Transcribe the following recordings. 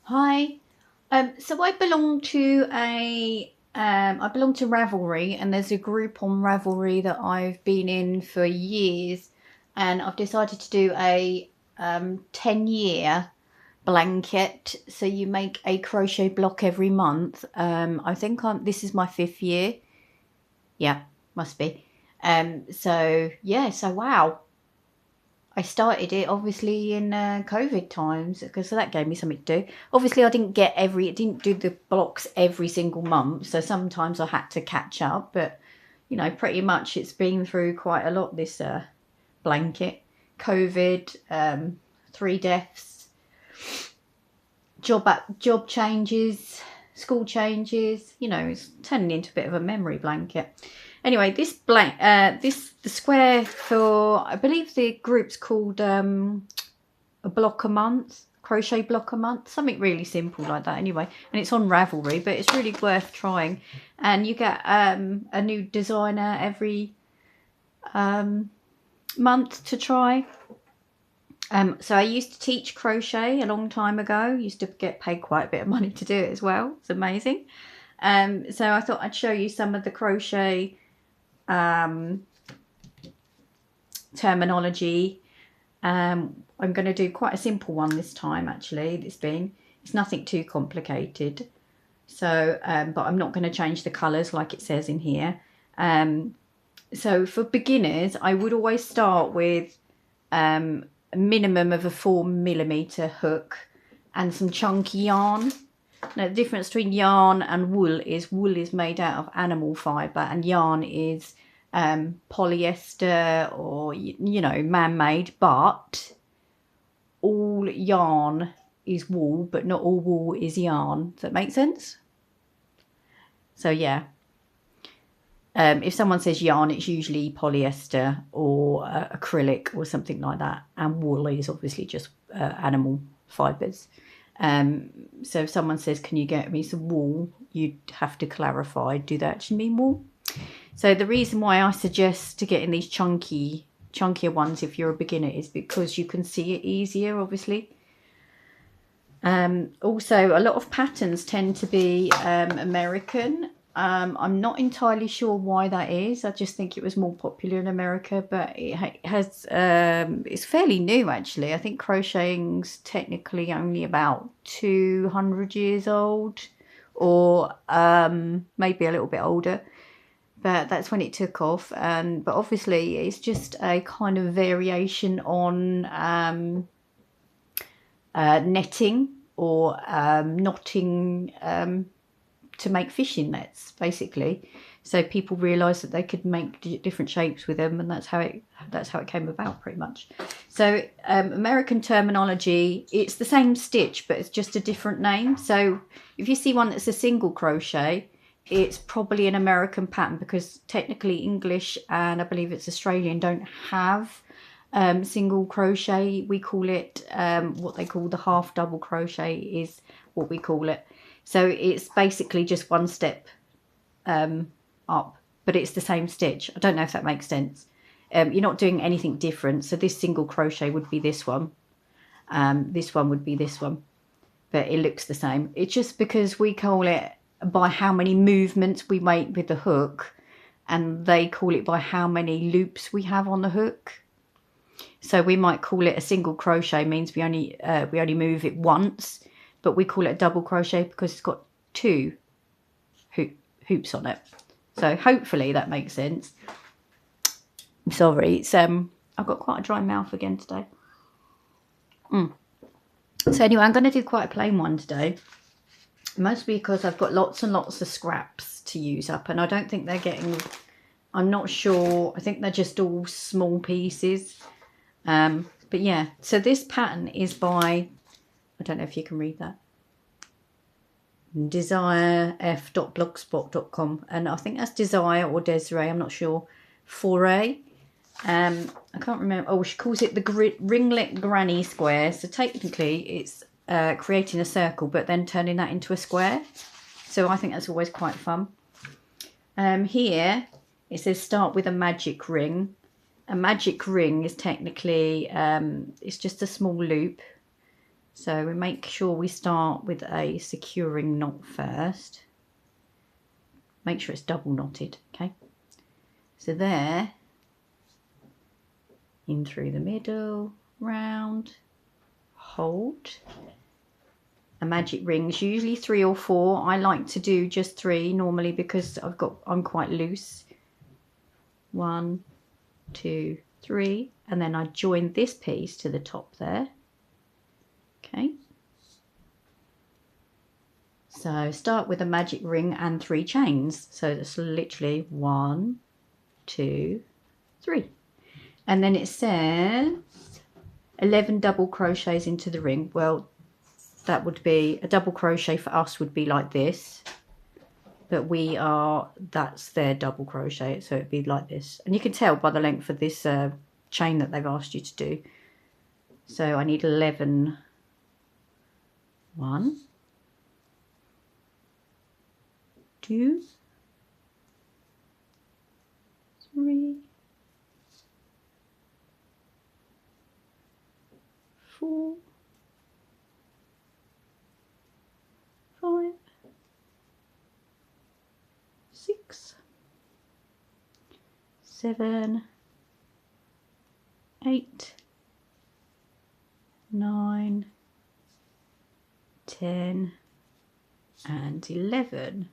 Hi. So I belong to Ravelry, and there's a group on Ravelry that I've been in for years, and I've decided to do a 10-year blanket. So you make a crochet block every month. I think this is my 5th year. Yeah, must be. So yeah, so wow. I started it obviously in COVID times because that gave me something to do. Obviously, I didn't didn't do the blocks every single month, so sometimes I had to catch up. But pretty much it's been through quite a lot this blanket. COVID, 3 deaths, job changes, school changes. It's turning into a bit of a memory blanket. Anyway, the square for, I believe the group's called a block a month, crochet block a month, something really simple like that. Anyway, and it's on Ravelry, but it's really worth trying. And you get a new designer every month to try. So I used to teach crochet a long time ago. Used to get paid quite a bit of money to do it as well. It's amazing. So I thought I'd show you some of the crochet terminology. I'm going to do quite a simple one this time. Actually, it's nothing too complicated. So, but I'm not going to change the colours like it says in here. So for beginners, I would always start with a minimum of a 4mm hook and some chunky yarn. Now, the difference between yarn and wool is made out of animal fibre, and yarn is polyester or man-made. But all yarn is wool, but not all wool is yarn. Does that make sense? So yeah, if someone says yarn, it's usually polyester or acrylic or something like that, and wool is obviously just animal fibres. So if someone says, can you get me some wool, you'd have to clarify, do they actually mean wool? So the reason why I suggest to get in these chunkier ones if you're a beginner is because you can see it easier, obviously. Also, a lot of patterns tend to be American. I'm not entirely sure why that is. I just think it was more popular in America, but it's fairly new actually. I think crocheting's technically only about 200 years old, or maybe a little bit older. But that's when it took off. But obviously it's just a kind of variation on netting or knotting to make fishing nets, basically. So people realised that they could make different shapes with them, and that's how it came about, pretty much. So American terminology, it's the same stitch, but it's just a different name. So if you see one that's a single crochet, it's probably an American pattern, because technically English and I believe it's Australian don't have single crochet. We call it what they call the half double crochet is what we call it. So it's basically just one step up, but it's the same stitch. I don't know if that makes sense. You're not doing anything different. So this single crochet would be this one. This one would be this one, but it looks the same. It's just because we call it by how many movements we make with the hook, and they call it by how many loops we have on the hook. So we might call it a single crochet, means we only move it once, but we call it a double crochet because it's got 2 hoops on it. So hopefully that makes sense. I'm sorry, it's I've got quite a dry mouth again today. So anyway, I'm going to do quite a plain one today, mostly because I've got lots and lots of scraps to use up, and I don't think they're getting, I'm not sure, I think they're just all small pieces. But yeah, so this pattern is by, I don't know if you can read that, desiref.blogspot.com, and I think that's Desire or Desiree, I'm not sure. Foray. I can't remember. Oh, she calls it the ringlet granny square. So technically it's creating a circle but then turning that into a square. So I think that's always quite fun. Here it says start with a magic ring. A magic ring is technically it's just a small loop. So we make sure we start with a securing knot first. Make sure it's double knotted, okay? So there, in through the middle, round, hold. A magic rings, usually 3 or 4. I like to do just 3 normally because I'm quite loose. 1, 2, 3, and then I join this piece to the top there. Okay. So start with a magic ring and 3 chains. So that's literally 1, 2, 3. And then it says 11 double crochets into the ring. Well, that would be a double crochet for us would be like this, but that's their double crochet, so it'd be like this. And you can tell by the length of this chain that they've asked you to do. So I need 11. 1, 2, 3, 4, 5, 6, 7, 8, 9, 10 and 11.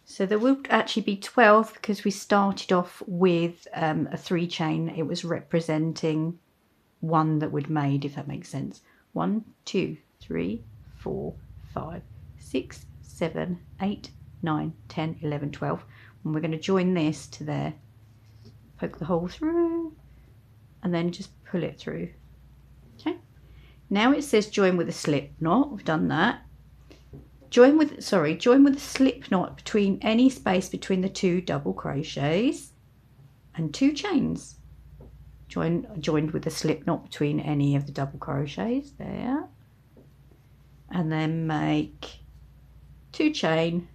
So there will actually be 12 because we started off with a 3 chain. It was representing one that we'd made, if that makes sense. 1, 2, 3, 4, 5, 6, 7, 8, 9, 10, 11, 12. And we're going to join this to there, poke the hole through, and then just pull it through. Okay. Now it says join with a slip knot. We've done that. Join with a slip knot between any space between the 2 double crochets and 2 chains. Joined with a slip knot between any of the double crochets there, and then make 2 chain,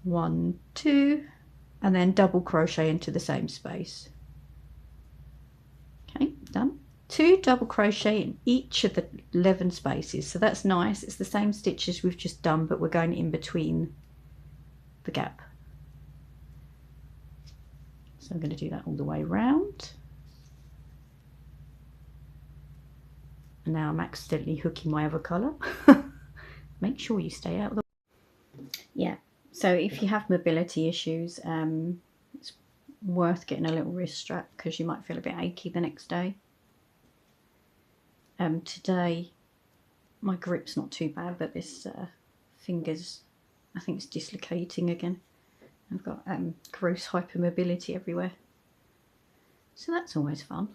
1, 2, and then double crochet into the same space. Okay, done. 2 double crochet in each of the 11 spaces, so that's nice. It's the same stitches we've just done, but we're going in between the gap. So I'm going to do that all the way around. And now I'm accidentally hooking my other colour. Make sure you stay out of the... Yeah, so if you have mobility issues, it's worth getting a little wrist strap because you might feel a bit achy the next day. Today my grip's not too bad, but this fingers, I think it's dislocating again. I've got gross hypermobility everywhere, so that's always fun.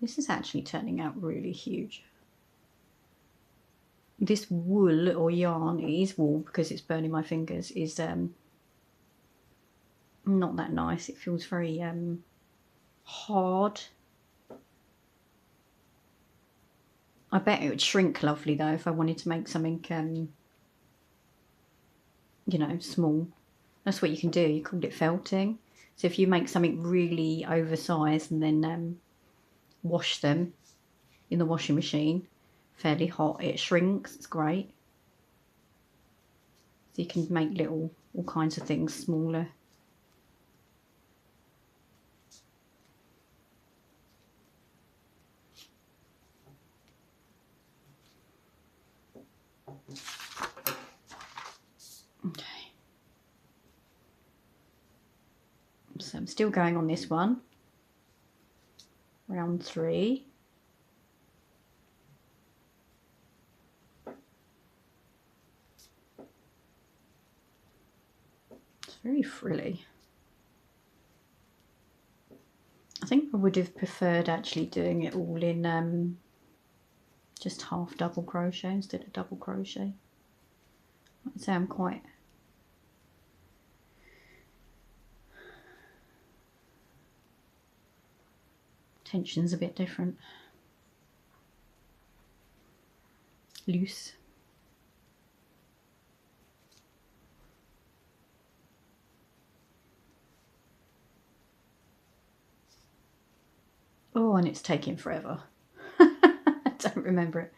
This is actually turning out really huge. This wool or yarn, it is wool because it's burning my fingers, is not that nice. It feels very hard. I bet it would shrink lovely though if I wanted to make something you know, small. That's what you can do. You call it felting. So if you make something really oversized and then wash them in the washing machine, fairly hot, it shrinks. It's great. So you can make all kinds of things smaller. Okay. So I'm still going on this one. Round 3. It's very frilly. I think I would have preferred actually doing it all in just half double crochet instead of double crochet. I'd say I'm quite... tension's a bit different. Loose. Oh, and it's taking forever. I don't remember it.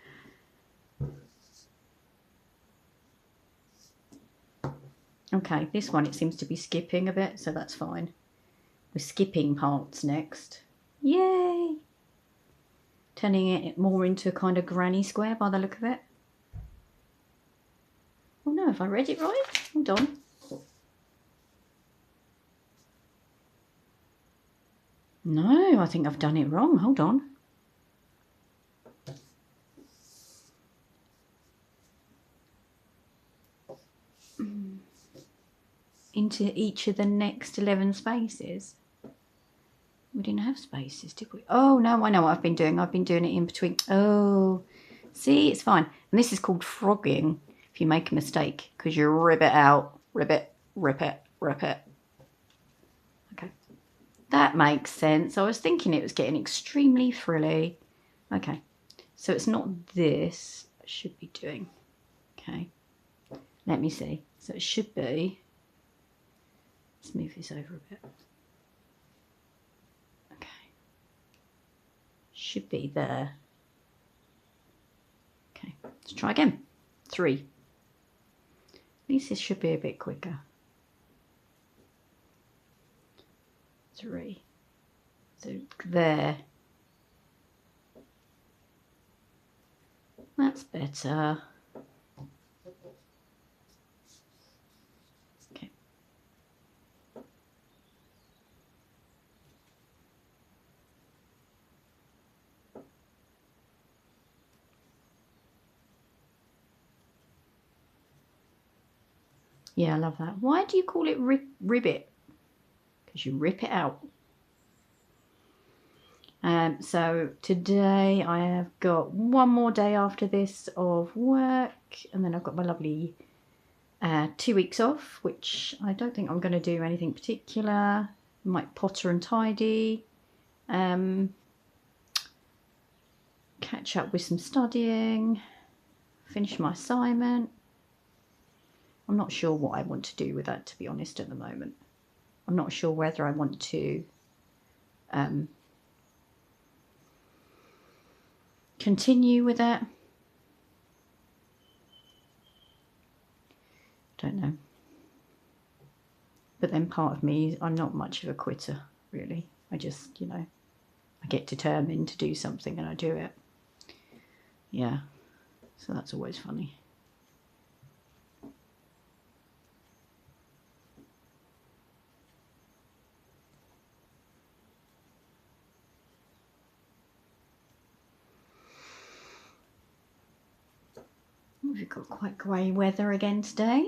Okay, this one it seems to be skipping a bit, so that's fine. We're skipping parts next. Yay! Turning it more into a kind of granny square by the look of it. Oh no, have I read it right? Hold on. No, I think I've done it wrong. Hold on. Into each of the next 11 spaces. We didn't have spaces, did we? Oh, no, I know what I've been doing. I've been doing it in between. Oh, see, it's fine. And this is called frogging if you make a mistake, because you rip it out, rip it, rip it, rip it. Okay, that makes sense. I was thinking it was getting extremely frilly. Okay, so it's not this I should be doing. Okay, let me see. So it should be, let's move this over a bit. Okay, should be there. Okay, let's try again. 3. At least this should be a bit quicker. 3. So there. That's better. Okay. Yeah, I love that. Why do you call it ribbit? Because you rip it out. So today I have got one more day after this of work, and then I've got my lovely 2 weeks off, which I don't think I'm going to do anything particular. I might potter and tidy, catch up with some studying, finish my assignment. I'm not sure what I want to do with that, to be honest, at the moment. I'm not sure whether I want to continue with it. Don't know. But then part of me, I'm not much of a quitter, really. I just, you know, I get determined to do something and I do it. Yeah, so that's always funny. We've got quite grey weather again today.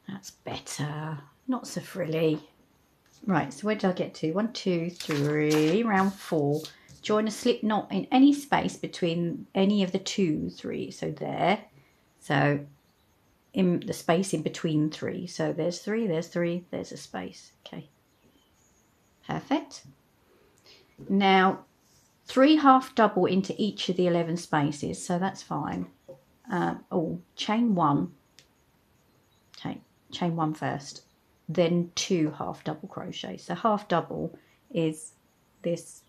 That's better. Not so frilly. Right, so where did I get to? 1, 2, 3, round 4. Join a slip knot in any space between any of the 2, 3. So there. So in the space in between 3. So there's 3, there's 3, there's a space. Okay. Perfect. Now 3 half double into each of the 11 spaces. So that's fine. Chain 1. Okay, chain 1 first. Then 2 half double crochet. So half double is this,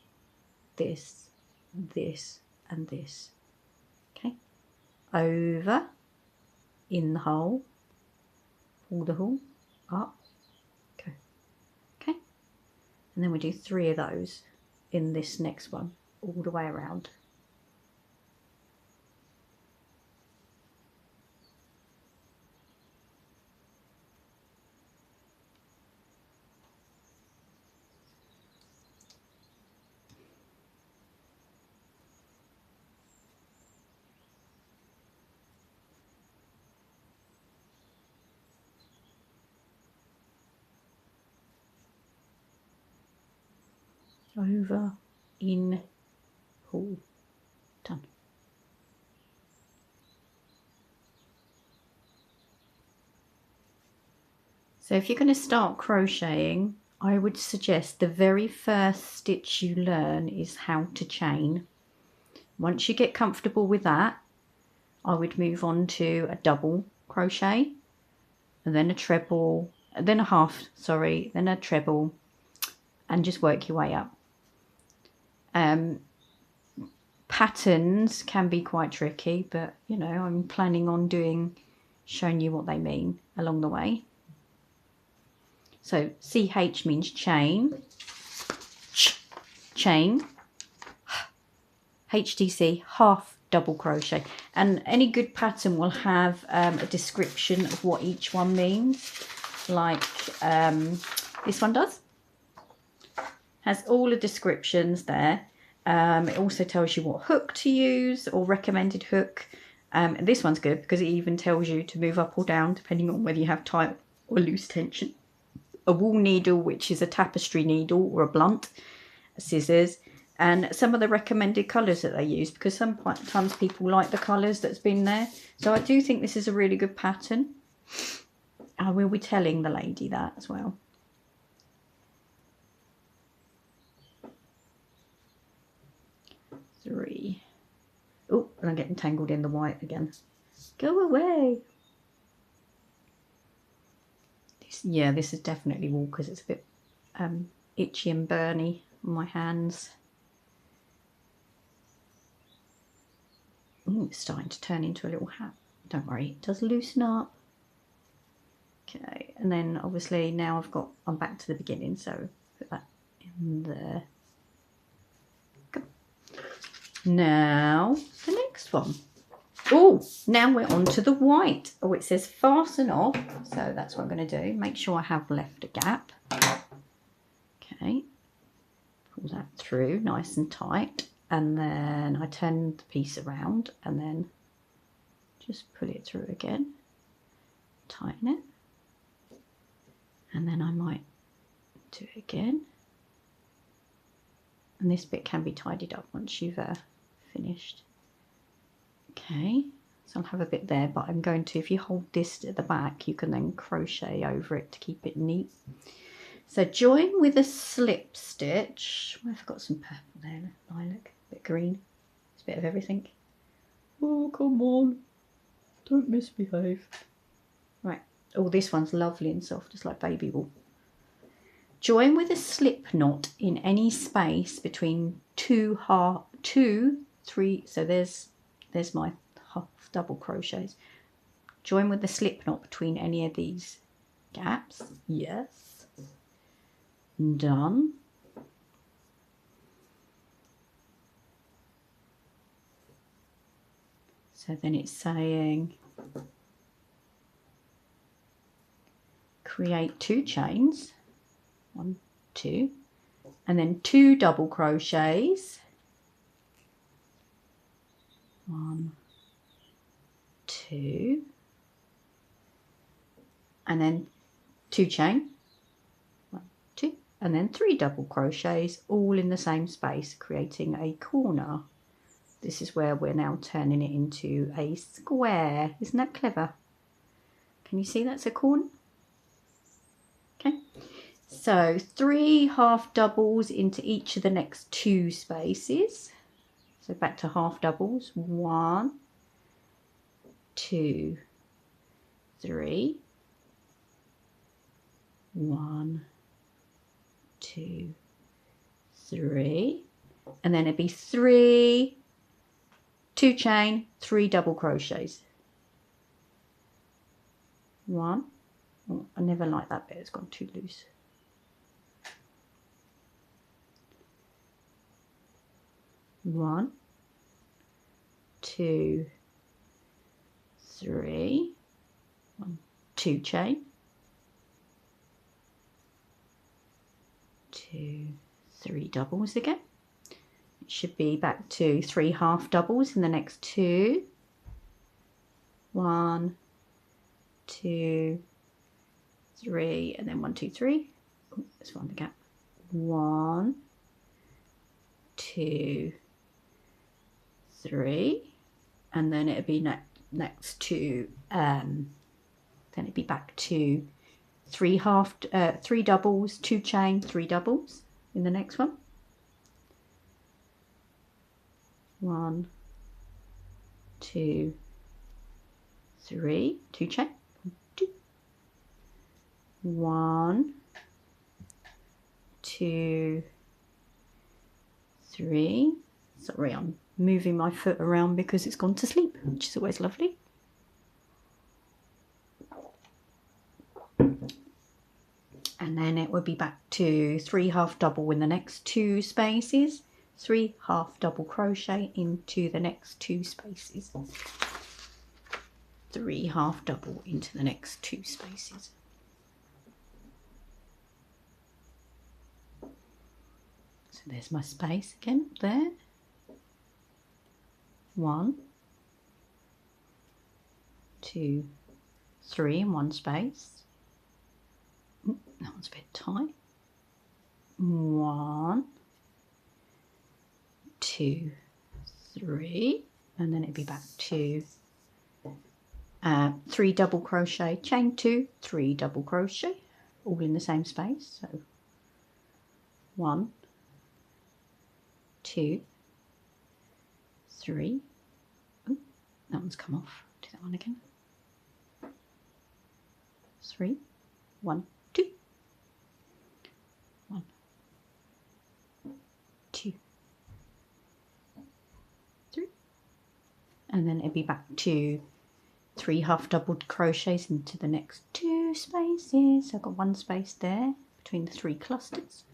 this, this, and this. Okay, over, in the hole, pull the hole up, go. Okay, and then we do 3 of those in this next one, all the way around. Over, in, pull, done. So if you're going to start crocheting, I would suggest the very first stitch you learn is how to chain. Once you get comfortable with that, I would move on to a double crochet, and then a treble, then a half, sorry, then a treble, and just work your way up. Patterns can be quite tricky, but you know, I'm planning on showing you what they mean along the way. So CH means chain, chain, HDC, half double crochet, and any good pattern will have a description of what each one means, like this one does. Has all the descriptions there. It also tells you what hook to use or recommended hook. And this one's good because it even tells you to move up or down depending on whether you have tight or loose tension. A wool needle, which is a tapestry needle or a blunt, scissors, and some of the recommended colours that they use, because sometimes people like the colours that's been there. So I do think this is a really good pattern. I will be telling the lady that as well. Three. Oh, and I'm getting tangled in the white again. Go away. This is definitely wool because it's a bit itchy and burny on my hands. Oh, it's starting to turn into a little hat. Don't worry, it does loosen up. Okay, and then obviously now I'm back to the beginning, so put that in there. Go. Now the next one. Oh, now we're on to the white. Oh, it says fasten off, so that's what I'm going to do. Make sure I have left a gap. Okay, pull that through nice and tight, and then I turn the piece around and then just pull it through again, tighten it, and then I might do it again. And this bit can be tidied up once you've finished. Okay, so I'll have a bit there, but I'm going to, if you hold this at the back, you can then crochet over it to keep it neat. So join with a slip stitch. I've got some purple there, lilac, a bit green. It's a bit of everything. Oh, come on, don't misbehave. Right, oh, this one's lovely and soft, just like baby wool. Join with a slip knot in any space between three, so there's my half double crochets. Join with the slip knot between any of these gaps. Yes. Done. So then it's saying create 2 chains. 1, 2, and then 2 double crochets. 1, 2, and then 2 chain. 1, 2, and then 3 double crochets, all in the same space, creating a corner. This is where we're now turning it into a square. Isn't that clever? Can you see that's a corner? Okay. So 3 half doubles into each of the next 2 spaces. So back to half doubles. 1, 2, 3. 1, 2, 3. And then it'd be 3, 2 chain, 3 double crochets. 1. Oh, I never like that bit, it's gone too loose. 1, 2, 3, 1, 2 chain, 2, 3 doubles again. It should be back to 3 half doubles in the next 2. 1, 2, 3, and then 1, 2, 3. Oh, let's find the gap. 1, 2, 3, and then it'd be next to then it'd be back to three doubles, 2 chain, 3 doubles in the next one. 1, 2, 3, 2 chain, 2, 1, 2, 3. Sorry, I'm moving my foot around because it's gone to sleep, which is always lovely. And then it will be back to 3 half double in the next 2 spaces, 3 half double crochet into the next 2 spaces, 3 half double into the next 2 spaces. So there's my space again there. 1, 2, 3 in one space. That one's a bit tight. 1, 2, 3, and then it'd be back to 3 double crochet, chain 2, 3 double crochet, all in the same space. So 1, 2, 3. Oh, that one's come off. Do that one again. 3, 1, 2. 1, 2, 3, and then it'll be back to 3 half doubled crochets into the next 2 spaces. So I've got 1 space there between the 3 clusters.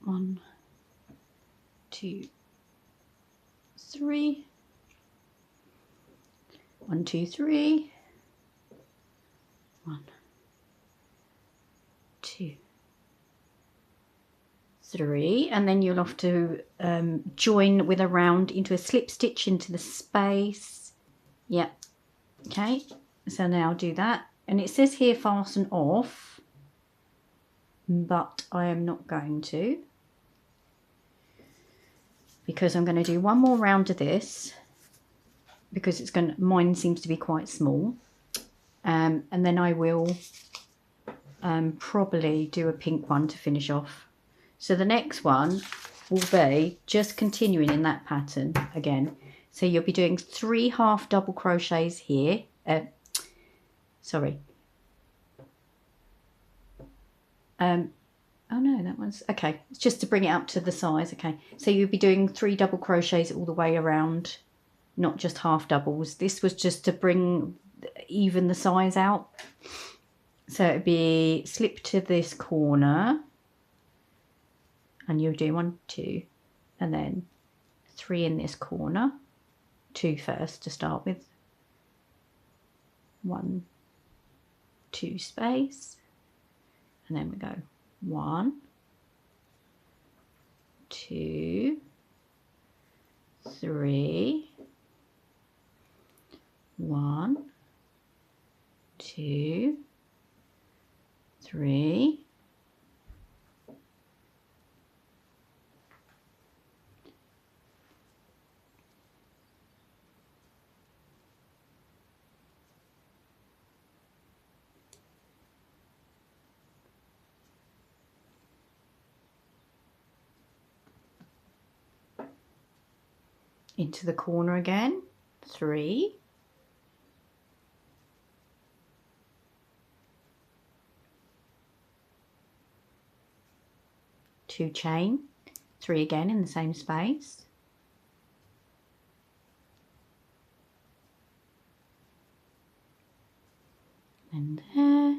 1, 2, 3. 1, 2, 3. 1, 2, 3, and then you'll have to join with a round into a slip stitch into the space. Yeah, okay, so now do that, and it says here fasten off, but I am not going to, because I'm going to do one more round of this, because it's going to, mine seems to be quite small, and then I will probably do a pink one to finish off. So the next one will be just continuing in that pattern again. So you'll be doing 3 half double crochets here. Sorry. Oh no, that one's okay. It's just to bring it up to the size. Okay, so you'll be doing 3 double crochets all the way around, not just half doubles. This was just to bring even the size out. So it'd be slip to this corner, and you'll do 1, 2, and then 3 in this corner, 2 first to start with, 1, 2 space, and then we go 1, 2, 3, 1, 2, 3, into the corner again, 3, 2 chain, 3 again in the same space, and there,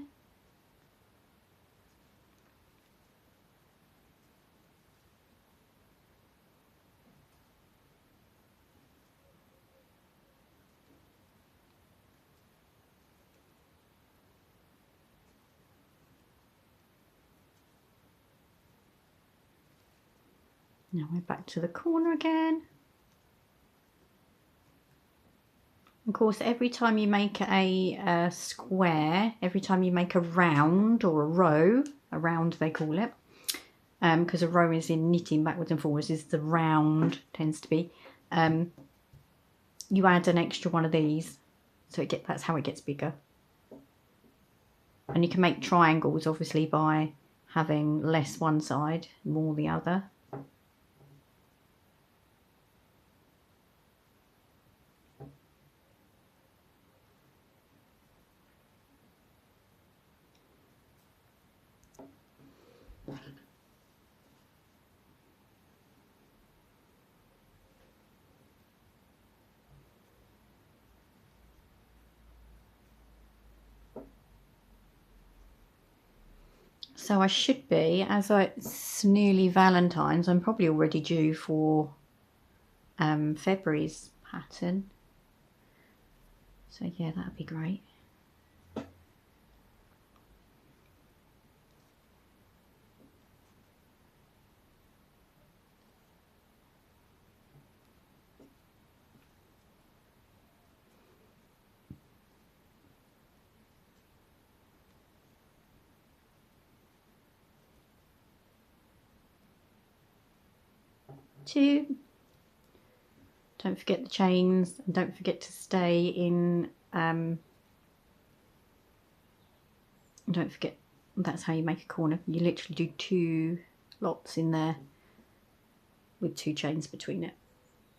now we're back to the corner again. Of course, every time you make a square, every time you make a round or a round they call it, because a row is in knitting backwards and forwards, is the round, tends to be, you add an extra one of these. So that's how it gets bigger. And you can make triangles obviously by having less one side, more the other. So I should be, as it's nearly Valentine's, I'm probably already due for February's pattern. So yeah, that'd be great. Two. Don't forget the chains, and don't forget to stay in, don't forget, that's how you make a corner. You literally do 2 lots in there with 2 chains between it.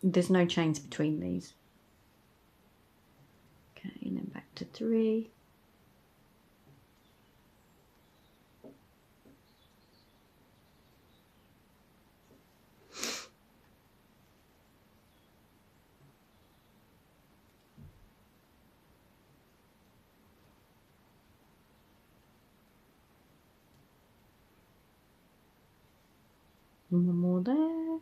There's no chains between these. Okay, and then back to 3. And 1 more there.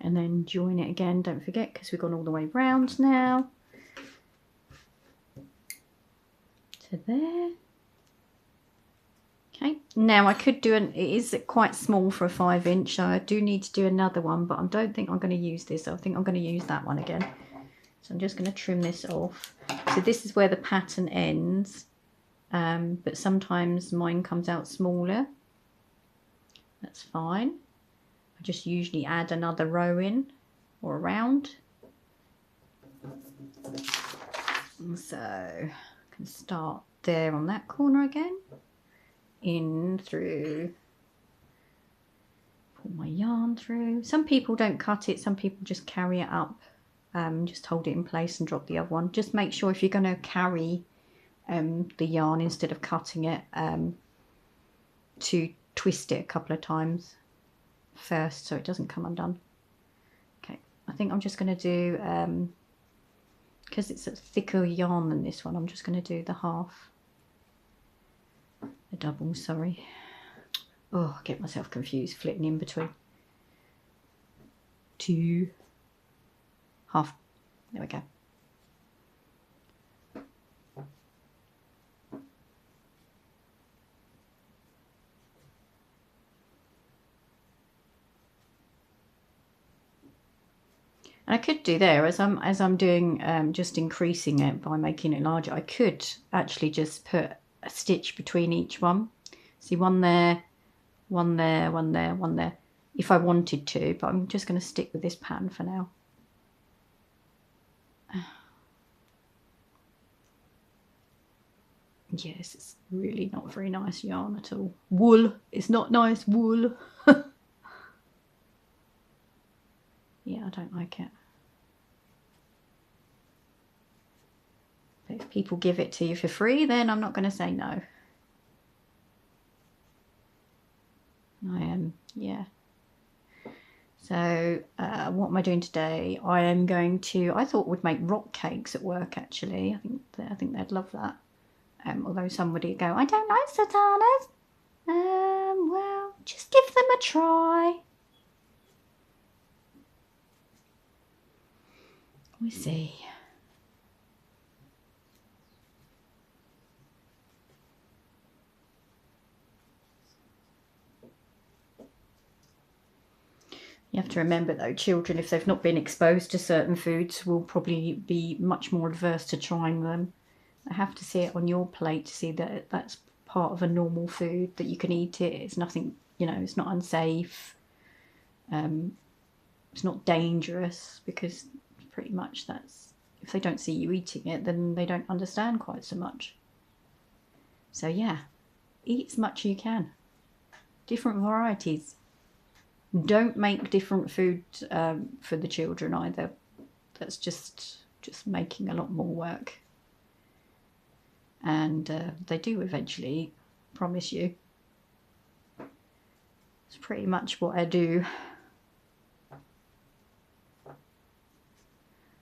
And then join it again, don't forget, because we've gone all the way round now. To there. Okay, now I could do it is quite small for a 5-inch, so I do need to do another one, but I don't think I'm going to use this. I think I'm going to use that one again. So I'm just going to trim this off. So this is where the pattern ends, but sometimes mine comes out smaller. That's fine. I just usually add another row in or around. And so I can start there on that corner again. In through, pull my yarn through. Some people don't cut it, some people just carry it up, just hold it in place and drop the other one. Just make sure if you're going to carry the yarn instead of cutting it, to twist it a couple of times first so it doesn't come undone. Okay, I think I'm just going to do, because it's a thicker yarn than this one, I'm just going to do the half. The double, sorry. Oh, I get myself confused, flitting in between. 2, half. There we go. And I could do there, as I'm doing, just increasing it by making it larger, I could actually just put a stitch between each one. See, one there, one there, one there, one there, if I wanted to, but I'm just going to stick with this pattern for now. Yes, it's really not very nice yarn at all. Wool, it's not nice wool. Yeah, I don't like it. But if people give it to you for free, then I'm not going to say no. I am, yeah. So what am I doing today? I am going to, I thought we'd make rock cakes at work actually. I think they'd love that. Although somebody would go, I don't like sultanas. Well, just give them a try. We see. You have to remember though, children, if they've not been exposed to certain foods, will probably be much more adverse to trying them. I have to see it on your plate to see that that's part of a normal food, that you can eat it. It's nothing, you know, it's not unsafe. It's not dangerous, because pretty much that's, if they don't see you eating it, then they don't understand quite so much. So yeah, eat as much as you can. Different varieties. Don't make different food for the children either. That's just making a lot more work. And they do eventually, promise you. It's pretty much what I do.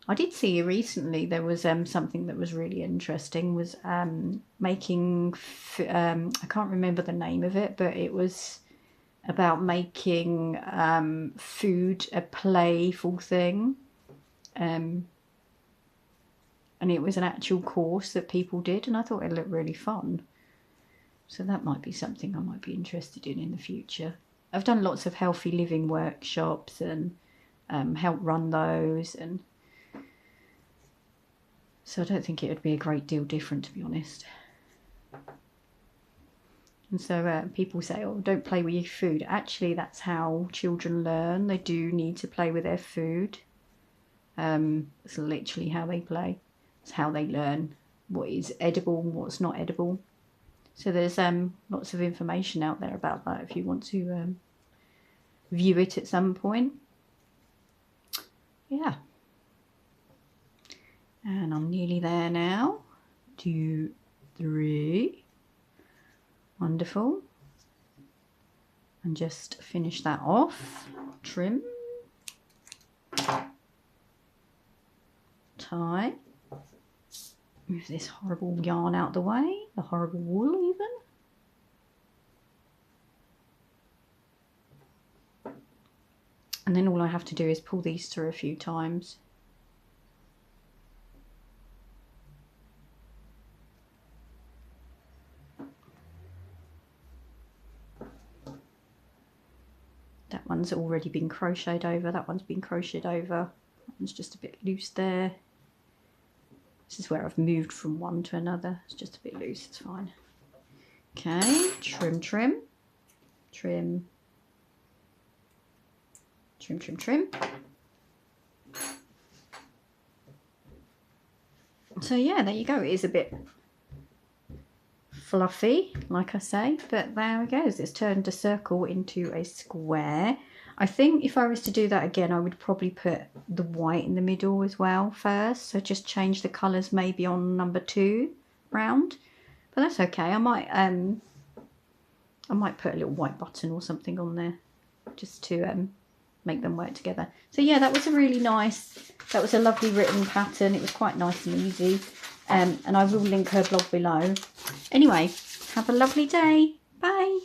I did see recently there was something that was really interesting, was making, I can't remember the name of it, but it was about making food a playful thing. And it was an actual course that people did, and I thought it looked really fun. So that might be something I might be interested in the future. I've done lots of healthy living workshops and helped run those, and so I don't think it would be a great deal different, to be honest. And so people say, oh, don't play with your food. Actually, that's how children learn. They do need to play with their food. It's literally how they play. It's how they learn what is edible and what's not edible. So there's lots of information out there about that if you want to view it at some point. Yeah. And I'm nearly there now. 2, 3. Wonderful. And just finish that off. Trim. Tie. Move this horrible yarn out the way. The horrible wool even. And then all I have to do is pull these through a few times. That one's already been crocheted over, that one's been crocheted over, that one's just a bit loose there. This is where I've moved from one to another, it's just a bit loose, it's fine. Okay, trim, trim, trim, trim, trim, trim. So yeah, there you go, it is a bit fluffy, like I say, but there it goes. It's turned a circle into a square. I think if I was to do that again, I would probably put the white in the middle as well first. So just change the colours maybe on number 2 round. But that's okay. I might put a little white button or something on there just to make them work together. So yeah, that was a really nice, that was a lovely written pattern. It was quite nice and easy. And I will link her blog below. Anyway, have a lovely day. Bye.